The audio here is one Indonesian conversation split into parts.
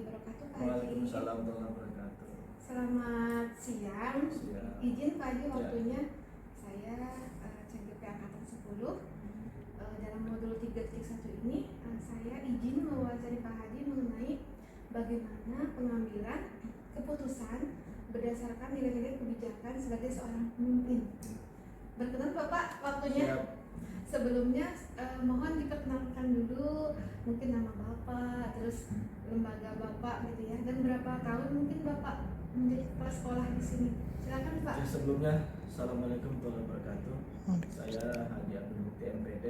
wabarakatuh, Pak Haji. Waalaikumsalam warahmatullahi wabarakatuh. Selamat siang. Izin Pak Haji waktunya. Saya CGP Angkatan 10. Dalam modul 3.1 ini saya izin mewawancari Pak Haji mengenai bagaimana pengambilan keputusan berdasarkan nilai-nilai kebijakan sebagai seorang pemimpin. Berkenan Bapak waktunya. Siap. Sebelumnya mohon diperkenalkan dulu mungkin nama Bapak, terus lembaga Bapak gitu ya, dan berapa tahun mungkin Bapak menjadi kepala sekolah di sini. Silakan Pak. Oke, sebelumnya Assalamualaikum warahmatullahi wabarakatuh. Saya Haji Abdul Mukti MPD,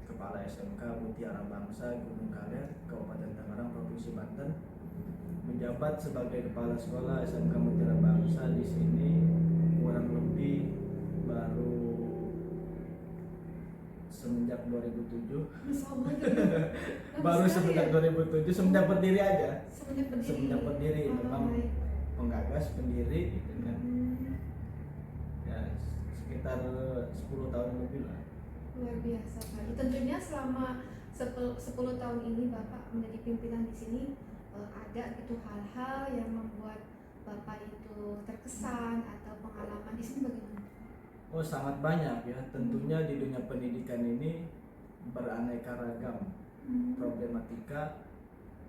Kepala SMK Mutiara Bangsa Gunung Kaler, Kabupaten Tangerang, Provinsi Banten. Menjabat sebagai kepala sekolah SMK Mutiara Bangsa di sini kurang lebih baru semenjak 2007. Baru semenjak 2007, semenjak berdiri aja. Semenjak berdiri memang penggagas pendiri gitu kan. Ya sekitar 10 tahun lebih lah. Luar biasa Pak. Tentunya selama 10 tahun ini Bapak menjadi pimpinan di sini, ada gitu hal-hal yang membuat Bapak itu terkesan atau pengalaman di sini bagaimana? Oh, sangat banyak ya. Tentunya di dunia pendidikan ini beraneka ragam problematika,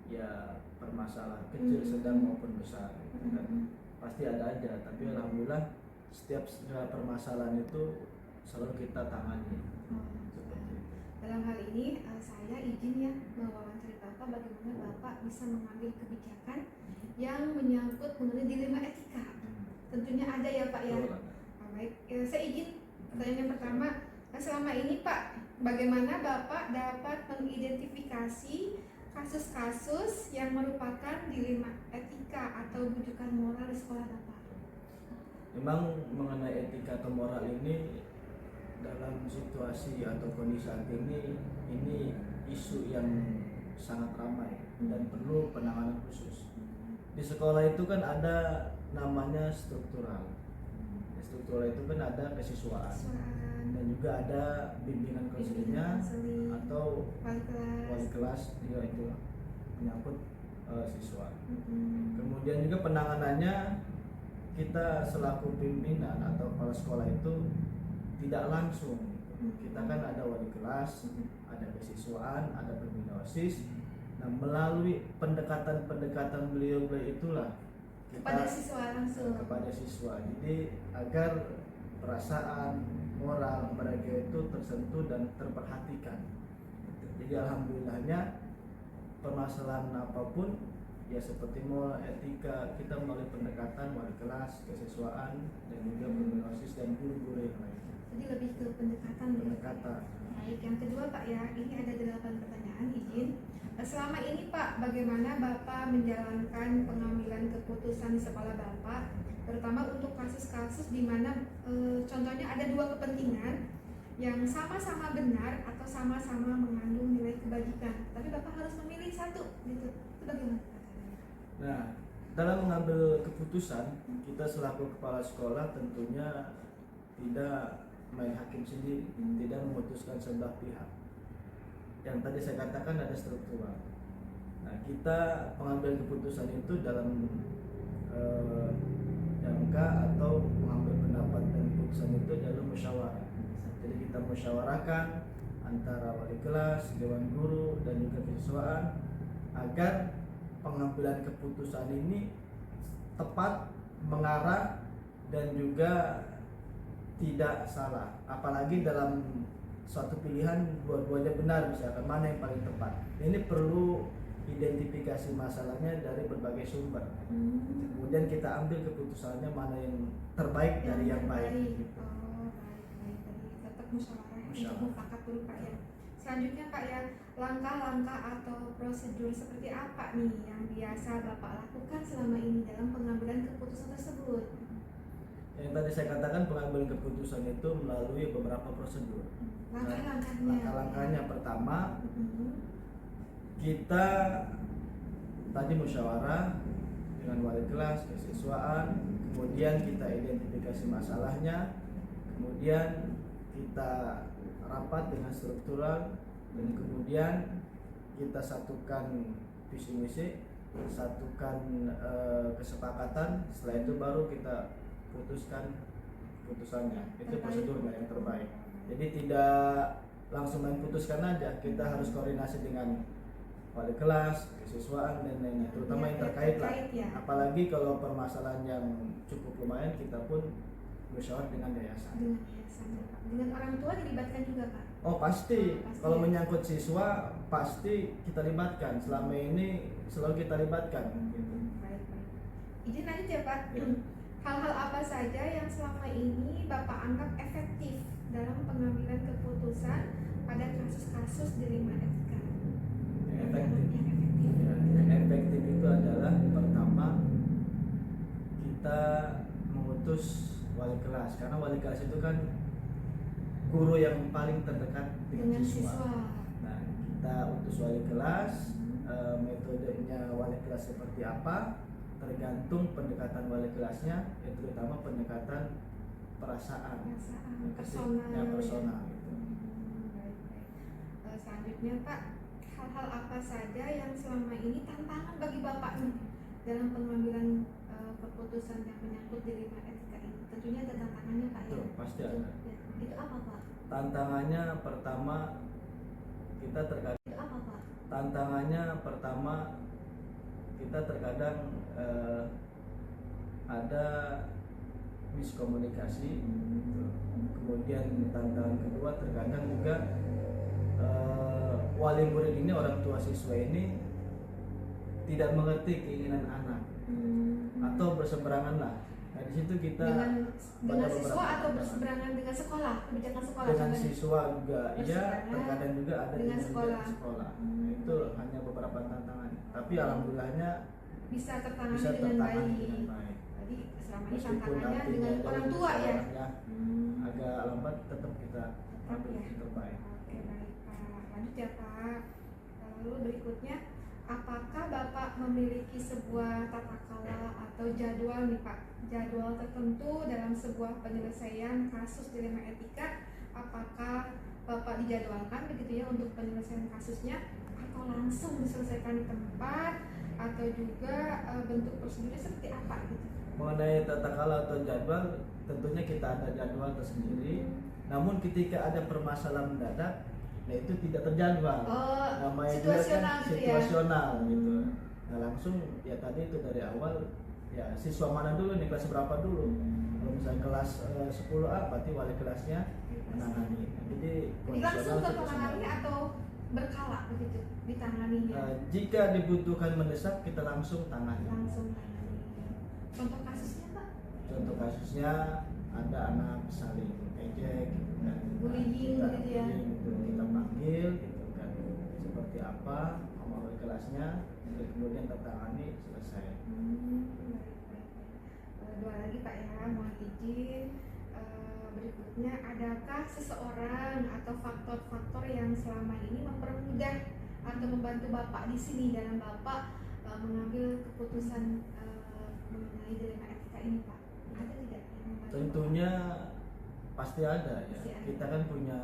ya permasalahan kecil, sedang maupun besar gitu kan. Pasti ada aja, tapi alhamdulillah setiap permasalahan itu selalu kita tangani. Dalam hal ini saya izin ya mewawancari Bapak bagaimana Bapak bisa mengambil kebijakan yang menyangkut mengenai dilema etika. Tentunya ada ya Pak ya. Baik, saya izin pertanyaan yang pertama. Selama ini Pak, bagaimana Bapak dapat mengidentifikasi kasus-kasus yang merupakan dilema etika atau bujukan moral di sekolah Bapak? Memang mengenai etika atau moral ini dalam situasi atau kondisi saat ini isu yang sangat ramai dan perlu penanganan khusus. Di sekolah itu kan ada namanya struktural. Struktural itu kan ada kesiswaan dan juga ada bimbingan konselingnya atau wali kelas juga itu menyangkut siswa. Kemudian juga penanganannya kita selaku pimpinan atau kepala sekolah itu tidak langsung. Kita kan ada wali kelas, ada kesiswaan, ada pembina OSIS. Nah, melalui pendekatan beliau itulah kepada siswa langsung. Kepada siswa. Jadi agar perasaan moral mereka itu tersentuh dan terperhatikan. Jadi alhamdulillahnya permasalahan apapun ya seperti moral, etika, kita melalui pendekatan wali kelas, kesiswaan dan juga pembina OSIS dan guru-guru yang lain. Jadi lebih ke pendekatan. Baik, yang kedua Pak ya, ini ada 8 pertanyaan izin. Selama ini Pak, bagaimana Bapak menjalankan pengambilan keputusan di sekolah Bapak, terutama untuk kasus-kasus di mana contohnya ada dua kepentingan yang sama-sama benar atau sama-sama mengandung nilai kebajikan, tapi Bapak harus memilih satu, gitu. Itu bagaimana? Nah, dalam mengambil keputusan, kita selaku kepala sekolah tentunya tidak main hakim sendiri, tidak memutuskan sebelah pihak. Yang tadi saya katakan ada struktural. Nah, kita pengambilan keputusan itu dalam MK atau mengambil pendapat dan keputusan itu jalur musyawarah. Jadi kita musyawarahkan antara wali kelas, dewan guru dan juga kesiswaan agar pengambilan keputusan ini tepat, mengarah dan juga tidak salah. Apalagi dalam suatu pilihan dua-duanya benar, misalkan mana yang paling tepat. Ini perlu identifikasi masalahnya dari berbagai sumber. Kemudian kita ambil keputusannya mana yang terbaik dari yang baik. Gitu. Oh, baik. Jadi tetap musyawarah untuk mufakat dulu Pak ya. Selanjutnya Pak ya, langkah-langkah atau prosedur seperti apa nih yang biasa Bapak lakukan selama ini dalam pengambilan keputusan tersebut? Yang tadi saya katakan pengambilan keputusan itu melalui beberapa prosedur. Langkah-langkahnya pertama, kita tadi musyawarah dengan wali kelas, kesiswaan, kemudian kita identifikasi masalahnya, kemudian kita rapat dengan struktural, dan kemudian kita satukan visi misi satukan kesepakatan, setelah itu baru kita putuskan putusannya. Itu prosedurnya yang terbaik. Jadi tidak langsung main putuskan aja, kita harus koordinasi dengan wali kelas, kesiswaan dan lain-lain, terutama yang terkait lah. Ya. Apalagi kalau permasalahan yang cukup lumayan, kita pun musyawarah dengan yayasan. Dengan orang tua dilibatkan juga Pak? Oh pasti. Pasti Kalau ya. menyangkut siswa pasti kita libatkan. Selama ini selalu kita libatkan. Gitu. Baik. Izin lanjut ya Pak. Ya. Hal-hal apa saja yang selama ini Bapak anggap efektif dalam pengambilan keputusan pada kasus-kasus dilema etika? Efektif. Yang efektif. Ya, yang efektif itu adalah pertama kita mengutus wali kelas, karena wali kelas itu kan guru yang paling terdekat dengan siswa. Nah, kita utus wali kelas, metodenya wali kelas seperti apa, tergantung pendekatan wali kelasnya, terutama pendekatan perasaan, personal. Ya, personal gitu. Baik. Selanjutnya Pak, hal-hal apa saja yang selama ini tantangan bagi Bapak nih dalam pengambilan keputusan yang menyangkut dilema etika ini? Tentunya ada tantangannya Pak ya. Tuh, pasti ada. Itu apa Pak? Tantangannya pertama kita terkadang Itu apa Pak? Tantangannya pertama kita terkadang ada miskomunikasi. Kemudian tantangan kedua terkadang juga wali murid ini, orang tua siswa ini tidak mengerti keinginan anak atau berseberangan lah. Nah di situ kita dengan siswa atau berseberangan dengan sekolah, kebijakan sekolah dengan contohnya? siswa juga, iya, terkadang juga ada dengan sekolah. Nah, itu hanya beberapa tantangan, tapi alhamdulillahnya bisa tertangani bisa dengan tertangani baik. dengan baik. Jadi selama ini Meskipun tantangannya artinya dengan dari orang tua ya. sekolahnya agak lambat, tetap kita ambil ya. yang terbaik. Oke baik Pak, lanjut ya Pak. Lalu berikutnya, apakah Bapak memiliki sebuah tata kelola atau jadwal nih Pak, jadwal tertentu dalam sebuah penyelesaian kasus dilema etika? Apakah Bapak dijadwalkan begitu ya untuk penyelesaian kasusnya, atau langsung diselesaikan di tempat, atau juga bentuk prosedurnya seperti apa gitu? Mengenai tata kelola atau jadwal, tentunya kita ada jadwal tersendiri. Namun ketika ada permasalahan mendadak, nah itu tidak terjadwal. Namanya juga Situasional kan gitu ya? situasional gitu. Nah langsung ya tadi itu dari awal ya siswa mana dulu nih, kelas berapa dulu. Kalau misalnya kelas 10A berarti wali kelasnya menangani. Jadi langsung ke situasional. penanganannya atau berkala begitu ditanganinya? Jika dibutuhkan mendesak, kita langsung tangani. Langsung tangani. Contoh kasusnya Pak? Contoh kasusnya ada anak saling ejek gitu kan, Bullying gitu ya? kita panggil gitu kan, seperti apa sama wali kelasnya, kemudian tertangani, selesai. Dua lagi Pak ya, mohon izin. Berikutnya, adakah seseorang atau faktor-faktor yang selama ini mempermudah atau membantu Bapak di sini dalam Bapak mengambil keputusan mengenai dilema etika ini Pak? Ada tidak yang membantu? Tentunya pasti ada ya. Pasti ada. Kita kan punya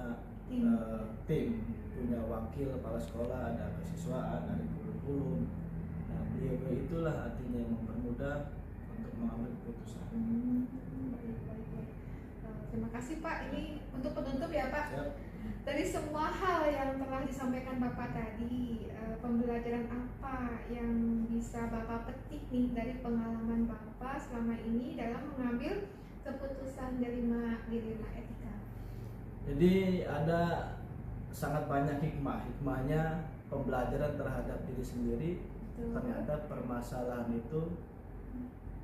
tim, punya wakil kepala sekolah, ada kesiswaan, ada kurikulum. Nah, beliau itulah artinya yang mempermudah untuk mengambil keputusan. Baik. Terima kasih Pak. Ini untuk penutup ya Pak. Siap. Dari semua hal yang telah disampaikan Bapak tadi, pembelajaran apa yang bisa Bapak petik nih dari pengalaman Bapak selama ini dalam mengambil keputusan dilema etika? Jadi ada sangat banyak hikmahnya pembelajaran terhadap diri sendiri. Ternyata permasalahan itu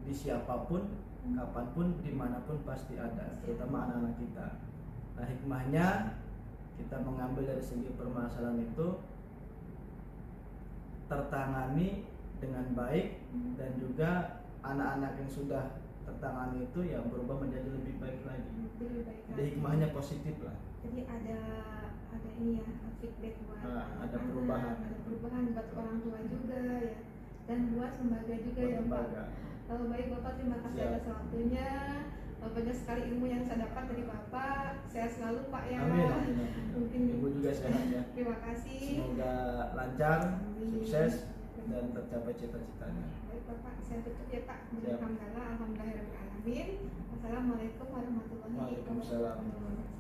di siapapun, kapanpun, dimanapun pasti ada, terutama anak-anak kita. Nah hikmahnya kita mengambil dari segi permasalahan itu tertangani dengan baik, dan juga anak-anak yang sudah tertangani itu yang berubah menjadi lebih baik lagi. Jadi hikmahnya positif lah. Jadi ada ini ya, feedback buat ada anak, perubahan. ada perubahan buat orang tua juga ya, dan buat lembaga juga Buat ya lembaga. Pak. Baik Bapak, terima kasih Siap. atas waktunya. Banyak sekali ilmu yang saya dapat dari Bapak. Sehat selalu Pak ya. Amin. Mungkin Ibu juga sehat ya. terima kasih. Semoga lancar, Amin. sukses. Terima dan tercapai cita-citanya. Baik Bapak, saya tutup ya Pak. Siap. Alhamdulillahirobbilalamin. Wassalamualaikum warahmatullahi Waalaikumsalam. wabarakatuh.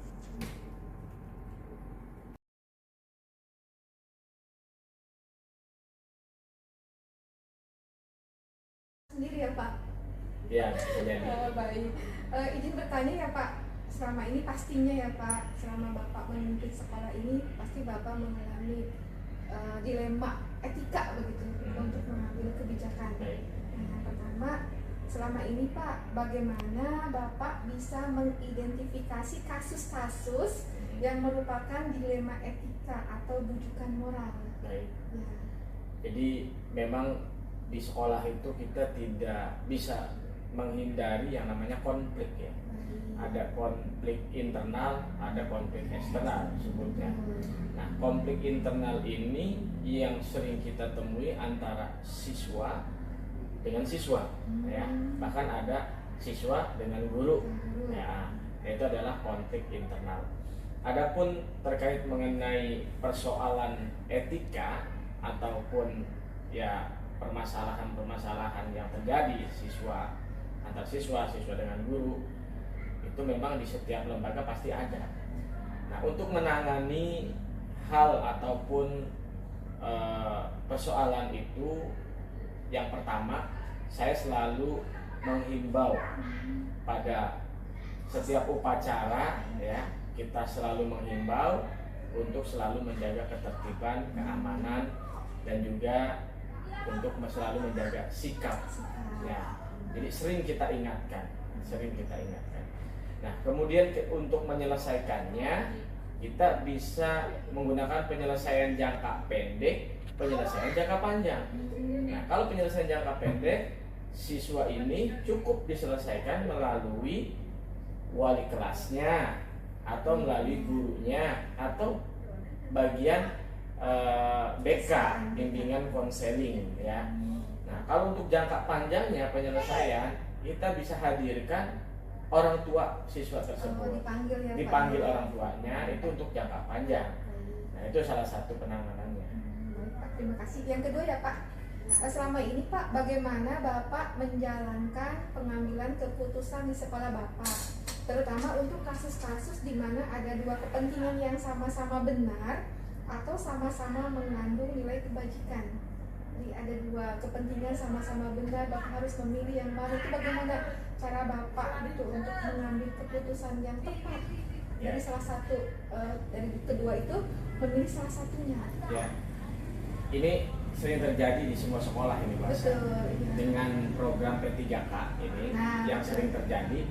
Sendiri ya Pak. Ya, jadi. Baik. Izin bertanya ya Pak. Selama ini pastinya ya Pak, selama Bapak memimpin sekolah ini pasti Bapak mengalami dilema etika begitu untuk mengambil kebijakan. Baik. Nah, yang pertama, selama ini Pak, bagaimana Bapak bisa mengidentifikasi kasus-kasus yang merupakan dilema etika atau bujukan moral? Baik. Ya. Jadi memang di sekolah itu kita tidak bisa menghindari yang namanya konflik ya. Ada konflik internal, ada konflik eksternal sebutnya. Nah, konflik internal ini yang sering kita temui antara siswa dengan siswa, ya. Bahkan ada siswa dengan guru, ya. Itu adalah konflik internal. Adapun terkait mengenai persoalan etika ataupun ya permasalahan-permasalahan yang terjadi antar siswa dengan guru, itu memang di setiap lembaga pasti ada. Nah, untuk menangani hal ataupun persoalan itu, yang pertama saya selalu menghimbau pada setiap upacara, ya, kita selalu menghimbau untuk selalu menjaga ketertiban, keamanan, dan juga untuk selalu menjaga sikap. Ya, jadi sering kita ingatkan. Nah, kemudian untuk menyelesaikannya, kita bisa menggunakan penyelesaian jangka pendek, penyelesaian jangka panjang. Nah, kalau penyelesaian jangka pendek, siswa ini cukup diselesaikan melalui wali kelasnya, atau melalui gurunya, atau bagian BK, bimbingan konseling, ya. Nah, kalau untuk jangka panjangnya penyelesaian, kita bisa hadirkan orang tua siswa tersebut, dipanggil orang tuanya, itu untuk jangka panjang. Nah, itu salah satu penanganannya. Baik Pak, terima kasih. Yang kedua ya Pak, selama ini Pak, bagaimana Bapak menjalankan pengambilan keputusan di sekolah Bapak, terutama untuk kasus-kasus di mana ada dua kepentingan yang sama-sama benar atau sama-sama mengandung nilai kebajikan. Jadi ada dua kepentingan sama-sama benar, Bapak harus memilih yang mana. Itu bagaimana cara Bapak gitu untuk mengambil keputusan yang tepat dari salah satu, dari kedua itu memilih salah satunya? Ya, ini sering terjadi di semua sekolah ini, Pak. Betul, ya. Dengan program P3K ini, yang sering terjadi,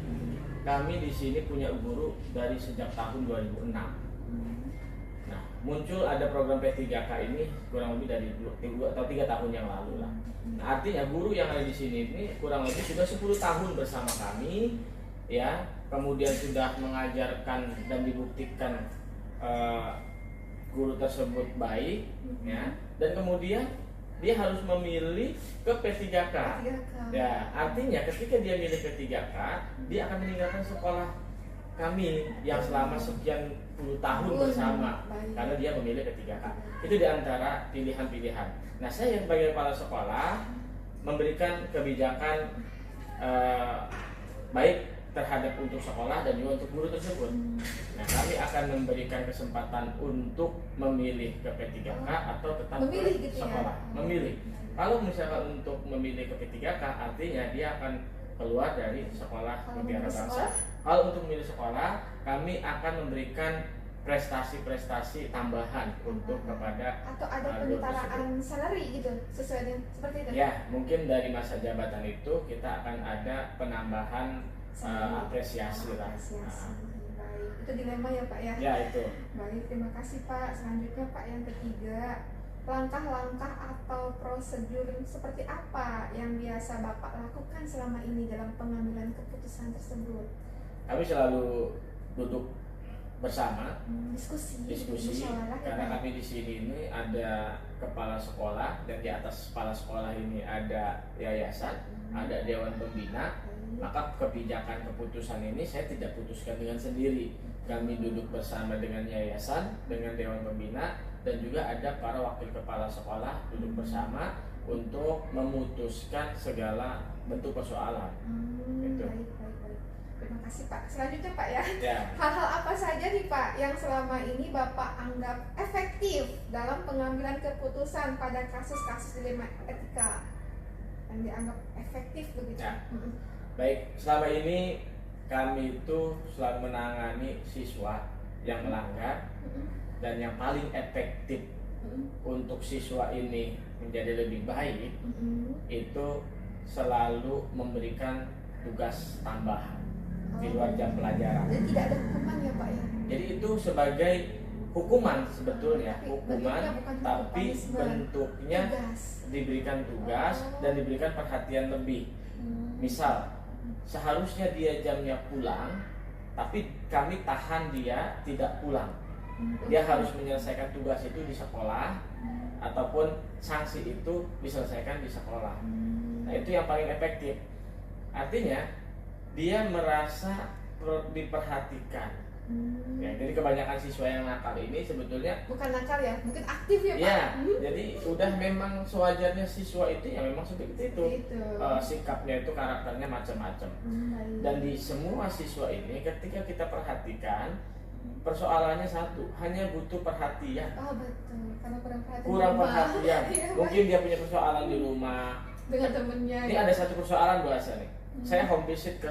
kami di sini punya guru dari sejak tahun 2006. Nah, muncul ada program P3K ini kurang lebih dari 2 atau 3 tahun yang lalu lah. Nah, artinya guru yang ada di sini ini kurang lebih sudah 10 tahun bersama kami, ya. Kemudian sudah mengajarkan dan dibuktikan guru tersebut baik, ya. Dan kemudian dia harus memilih ke P3K. Ya, artinya ketika dia milih P3K, dia akan meninggalkan sekolah kami yang selama sekian puluh tahun bersama, karena dia memilih P3K. Itu diantara pilihan-pilihan. Nah, saya sebagai kepala sekolah memberikan kebijakan baik terhadap untuk sekolah dan juga untuk guru tersebut. Nah, kami akan memberikan kesempatan untuk memilih ke P3K atau tetap memilih ke gitu sekolah. Ya? Memilih. Kalau misalkan untuk memilih ke P3K, artinya dia akan keluar dari sekolah mutiara bangsa. Kalau untuk memilih sekolah, kami akan memberikan prestasi-prestasi tambahan untuk kepada atau ada penyetaraan salary gitu sesuai dengan seperti itu. Ya, mungkin dari masa jabatan itu kita akan ada penambahan apresiasi lah. Baik, itu dilema ya Pak ya. Ya, itu. Baik, terima kasih Pak. Selanjutnya Pak, yang ketiga, langkah-langkah atau prosedur seperti apa yang biasa Bapak lakukan selama ini dalam pengambilan keputusan tersebut? Kami selalu duduk bersama, diskusi, karena kami di sini ini ada kepala sekolah, dan di atas kepala sekolah ini ada yayasan, ada dewan pembina. Maka kebijakan keputusan ini saya tidak putuskan dengan sendiri. Kami duduk bersama dengan yayasan, dengan dewan pembina, dan juga ada para wakil kepala sekolah duduk bersama. untuk memutuskan segala bentuk persoalan. Gitu. Baik. Terima kasih Pak. Selanjutnya Pak ya. Ya. Hal-hal apa saja nih Pak yang selama ini Bapak anggap efektif dalam pengambilan keputusan pada kasus-kasus dilema etika yang dianggap efektif begitu? Ya. Baik, selama ini kami itu selalu menangani siswa yang melanggar, dan yang paling efektif untuk siswa ini menjadi lebih baik itu selalu memberikan tugas tambahan di luar jam pelajaran. Jadi tidak ada hukuman ya Pak ya? Jadi itu sebagai hukuman sebetulnya, Tapi hukuman, bentuknya bukan tapi punishment. bentuknya Tugas. diberikan tugas dan diberikan perhatian lebih. Misal, seharusnya dia jamnya pulang, tapi kami tahan dia tidak pulang. Dia harus menyelesaikan tugas itu di sekolah, ataupun sanksi itu diselesaikan di sekolah. Nah, itu yang paling efektif. Artinya dia merasa diperhatikan. Ya, jadi kebanyakan siswa yang nakal ini sebetulnya Bukan nakal ya, mungkin aktif ya Pak? ya, jadi udah memang sewajarnya siswa itu yang memang seperti itu. Gitu. Sikapnya itu, karakternya macam-macam. Baik. Dan di semua siswa ini ketika kita perhatikan, persoalannya satu, hanya butuh perhatian. Oh betul, karena kurang perhatian. Kurang di rumah. perhatian. Iya, Mungkin dia punya persoalan di rumah. dengan temennya. Ini ada satu persoalan bahasa nih. Saya home visit ke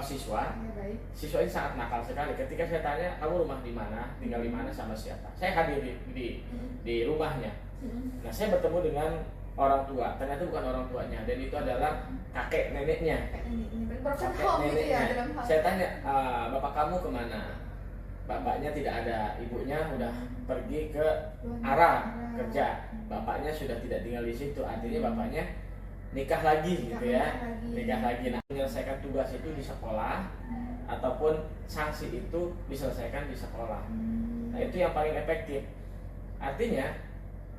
siswa. Ya, baik. Siswa ini sangat nakal sekali. Ketika saya tanya, kamu rumah di mana, tinggal di mana, sama siapa? Saya hadir di rumahnya. Nah, saya bertemu dengan orang tua. Ternyata bukan orang tuanya, dan itu adalah kakek neneknya. Kayak ini broken Kakek home gitu ya neneknya. dalam hal. Saya tanya, bapak kamu kemana? Bapaknya tidak ada, ibunya udah pergi ke Arab kerja. Bapaknya sudah tidak tinggal di situ. Artinya bapaknya nikah lagi gitu ya. Nikah lagi. Nah, menyelesaikan tugas itu di sekolah, ataupun sanksi itu diselesaikan di sekolah. Nah, itu yang paling efektif. Artinya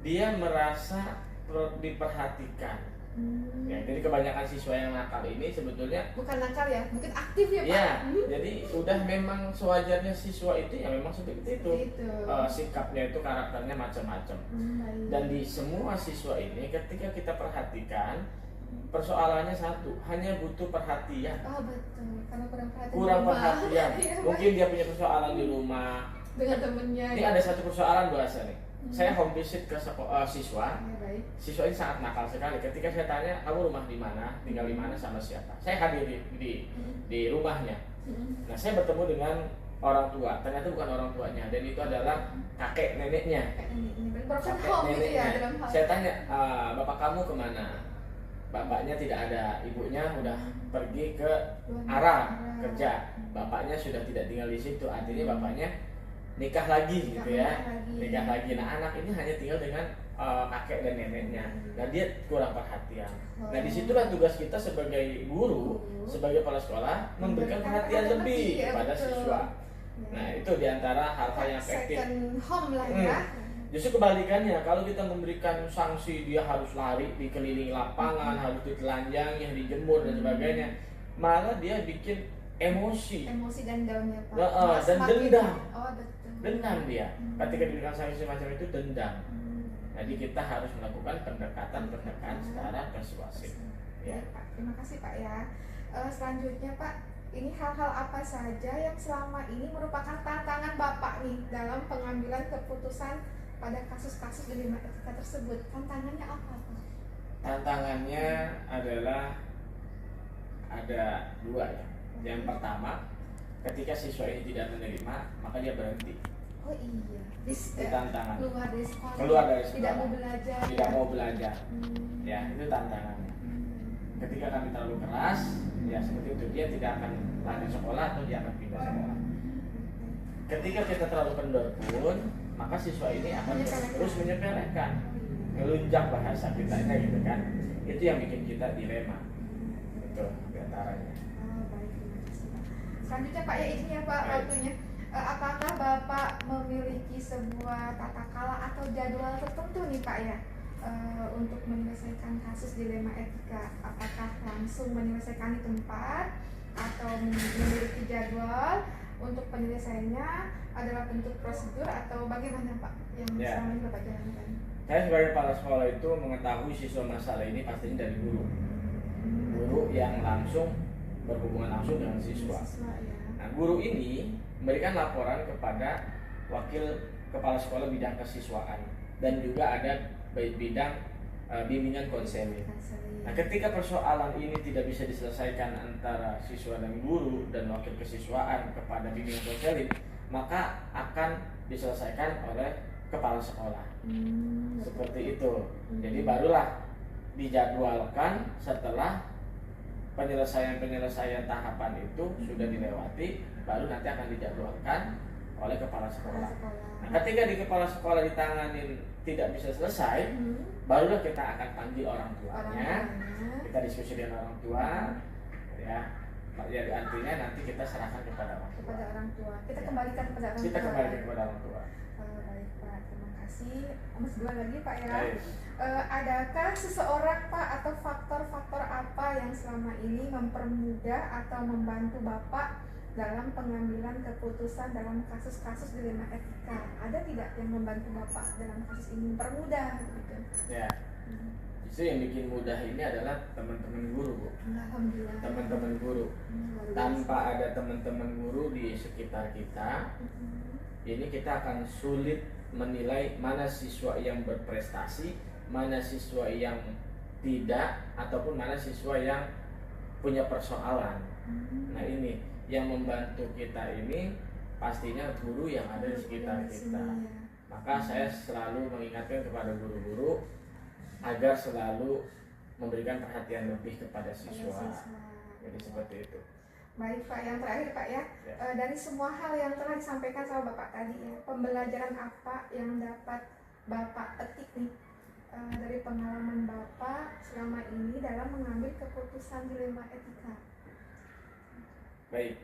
dia merasa diperhatikan. Ya, jadi kebanyakan siswa yang nakal ini sebetulnya Bukan nakal ya, mungkin aktif ya Pak? ya, jadi udah memang sewajarnya siswa itu yang memang seperti itu. Gitu. Sikapnya itu, karakternya macam-macam. Baik. Dan di semua siswa ini ketika kita perhatikan, persoalannya satu, hanya butuh perhatian. Oh betul, karena kurang perhatian. Kurang di rumah. perhatian. Iya, Mungkin dia punya persoalan di rumah. dengan temennya. Ini ada satu persoalan bahasa nih. Saya home visit ke siswa. Ya, baik. Siswa ini sangat nakal sekali. Ketika saya tanya, kamu rumah di mana, tinggal di mana, sama siapa? Saya hadir di rumahnya. Nah, saya bertemu dengan orang tua. Ternyata bukan orang tuanya, dan itu adalah kakek neneknya. Kayak ini broken Kakek home gitu ya neneknya. dalam hal. Saya tanya, bapak kamu kemana? Bapaknya tidak ada, ibunya udah pergi ke Arab kerja. Bapaknya sudah tidak tinggal di situ. Artinya bapaknya nikah lagi gitu ya. Nikah lagi. Nah, anak ini hanya tinggal dengan kakek dan neneknya. Nah, dia kurang perhatian. Nah, disitulah tugas kita sebagai guru, sebagai kepala sekolah, memberikan perhatian lebih kepada siswa. Nah, itu diantara hal-hal yang efektif. Second home lah ya. Justru kebalikannya, kalau kita memberikan sanksi, dia harus lari di keliling lapangan, harus ditelanjangi, dijemur dan sebagainya, malah dia bikin emosi. Emosi dan down ya Pak. Dan dendam. Oh betul. Dendam dia. Ketika diberikan sanksi semacam itu, dendam. Jadi kita harus melakukan pendekatan secara persuasif. Ya Pak, terima kasih Pak ya. Selanjutnya Pak, ini hal-hal apa saja yang selama ini merupakan tantangan Bapak nih dalam pengambilan keputusan pada kasus-kasus dilema etika tersebut? Tantangannya apa Pak? Tantangannya adalah ada dua ya. Yang pertama, ketika siswa ini tidak menerima, maka dia berhenti. Oh iya, Itu tantangan. keluar dari sekolah. Keluar dari sekolah. Tidak mau belajar. Tidak mau belajar. Ya, itu tantangannya. Ketika kami terlalu keras, ya seperti itu, dia tidak akan lanjut sekolah atau dia akan pindah sekolah. Ketika kita terlalu kendor pun, maka siswa ini akan terus menyepelekan, ngelunjak bahasa kita gitu kan. Itu yang bikin kita dilema. Itu diantaranya. Oh baik, terima kasih Pak. Selanjutnya Pak ya, ini ya Pak Baik. waktunya. Apakah Bapak memiliki sebuah tata kala atau jadwal tertentu nih Pak ya, untuk menyelesaikan kasus dilema etika? Apakah langsung menyelesaikan di tempat atau memiliki jadwal untuk penyelesaiannya adalah bentuk prosedur atau bagaimana Pak yang Ya. selama ini Bapak jalankan? Saya sebagai kepala sekolah itu mengetahui siswa masalah ini pastinya dari guru yang langsung berhubungan langsung dengan siswa. Ya. Nah, guru ini memberikan laporan kepada wakil kepala sekolah bidang kesiswaan dan juga ada bidang bimbingan konseling. Nah, ketika persoalan ini tidak bisa diselesaikan antara siswa dan guru dan wakil kesiswaan kepada bimbingan konseling, maka akan diselesaikan oleh kepala sekolah. Seperti itu. Jadi barulah dijadwalkan setelah penyelesaian tahapan itu sudah dilewati, baru nanti akan dijadwalkan oleh kepala sekolah. Nah, ketika di kepala sekolah ditanganin tidak bisa selesai, barulah kita akan panggil orang tuanya. Kita diskusi dengan orang tua, ya. Jadi artinya nanti kita serahkan kepada orang tua. Kita kembalikan kepada orang tua. Kita kembalikan kepada orang tua. Baik Pak, terima kasih. Mas dua lagi Pak ya. Baik. Adakah seseorang Pak atau faktor-faktor apa yang selama ini mempermudah atau membantu Bapak dalam pengambilan keputusan dalam kasus-kasus dilema etika? Ada tidak yang membantu Bapak dalam kasus ini mempermudah gitu? Ya. Justru yang bikin mudah ini adalah teman-teman guru, Bu. Alhamdulillah. Teman-teman guru. Tanpa ada teman-teman guru di sekitar kita, ini kita akan sulit menilai mana siswa yang berprestasi, mana siswa yang tidak, ataupun mana siswa yang punya persoalan. Nah, ini yang membantu kita ini pastinya guru yang ada di sekitar kita. Maka saya selalu mengingatkan kepada guru-guru agar selalu memberikan perhatian lebih kepada siswa. Jadi seperti itu. Baik Pak, yang terakhir Pak ya, Ya. Dari semua hal yang telah disampaikan sama Bapak tadi ya, pembelajaran apa yang dapat Bapak petik nih dari pengalaman Bapak selama ini dalam mengambil keputusan dilema etika? Baik,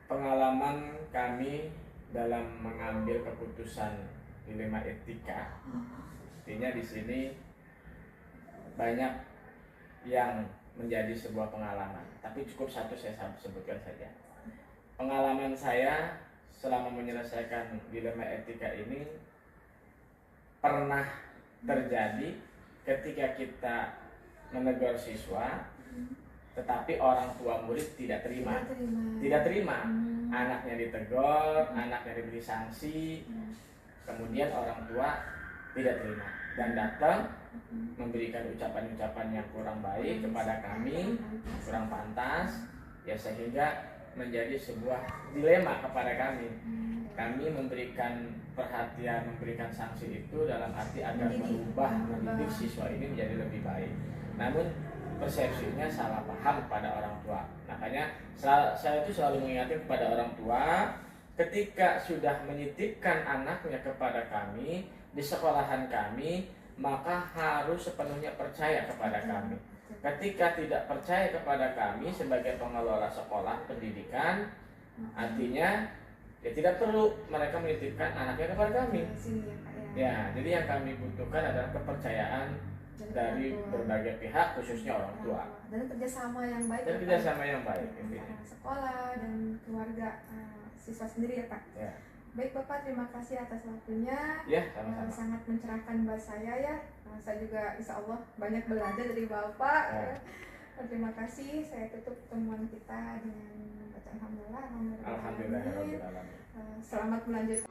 pengalaman kami dalam mengambil keputusan dilema etika, artinya di sini banyak yang menjadi sebuah pengalaman, tapi cukup satu saya sebutkan saja. Pengalaman saya selama menyelesaikan dilema etika ini pernah terjadi ketika kita menegur siswa, tetapi orang tua murid tidak terima. Anaknya ditegur, anaknya diberi sanksi, kemudian orang tua tidak terima dan datang memberikan ucapan-ucapan yang kurang baik kepada kami, kurang pantas, ya sehingga menjadi sebuah dilema kepada kami. Kami memberikan perhatian, memberikan sanksi itu dalam arti agar mendidik siswa ini menjadi lebih baik. Namun persepsinya salah paham pada orang tua. Makanya saya itu selalu mengingatkan kepada orang tua, ketika sudah menitipkan anaknya kepada kami di sekolahan kami, maka harus sepenuhnya percaya kepada kami. Ketika tidak percaya kepada kami sebagai pengelola sekolah pendidikan, artinya ya tidak perlu mereka menitipkan anaknya kepada kami. Ya, jadi yang kami butuhkan adalah kepercayaan dari berbagai pihak, khususnya orang tua. Dan kerjasama yang baik. Intinya. Sekolah dan keluarga siswa sendiri ya Pak. Ya. Baik Bapak, terima kasih atas waktunya. Ya, sama-sama. Sangat mencerahkan buat saya ya. Saya juga insya Allah banyak belajar dari Bapak. Ya. Terima kasih. Saya tutup pertemuan kita dengan bacaan alhamdulillah. Alhamdulillah. Selamat melanjutkan.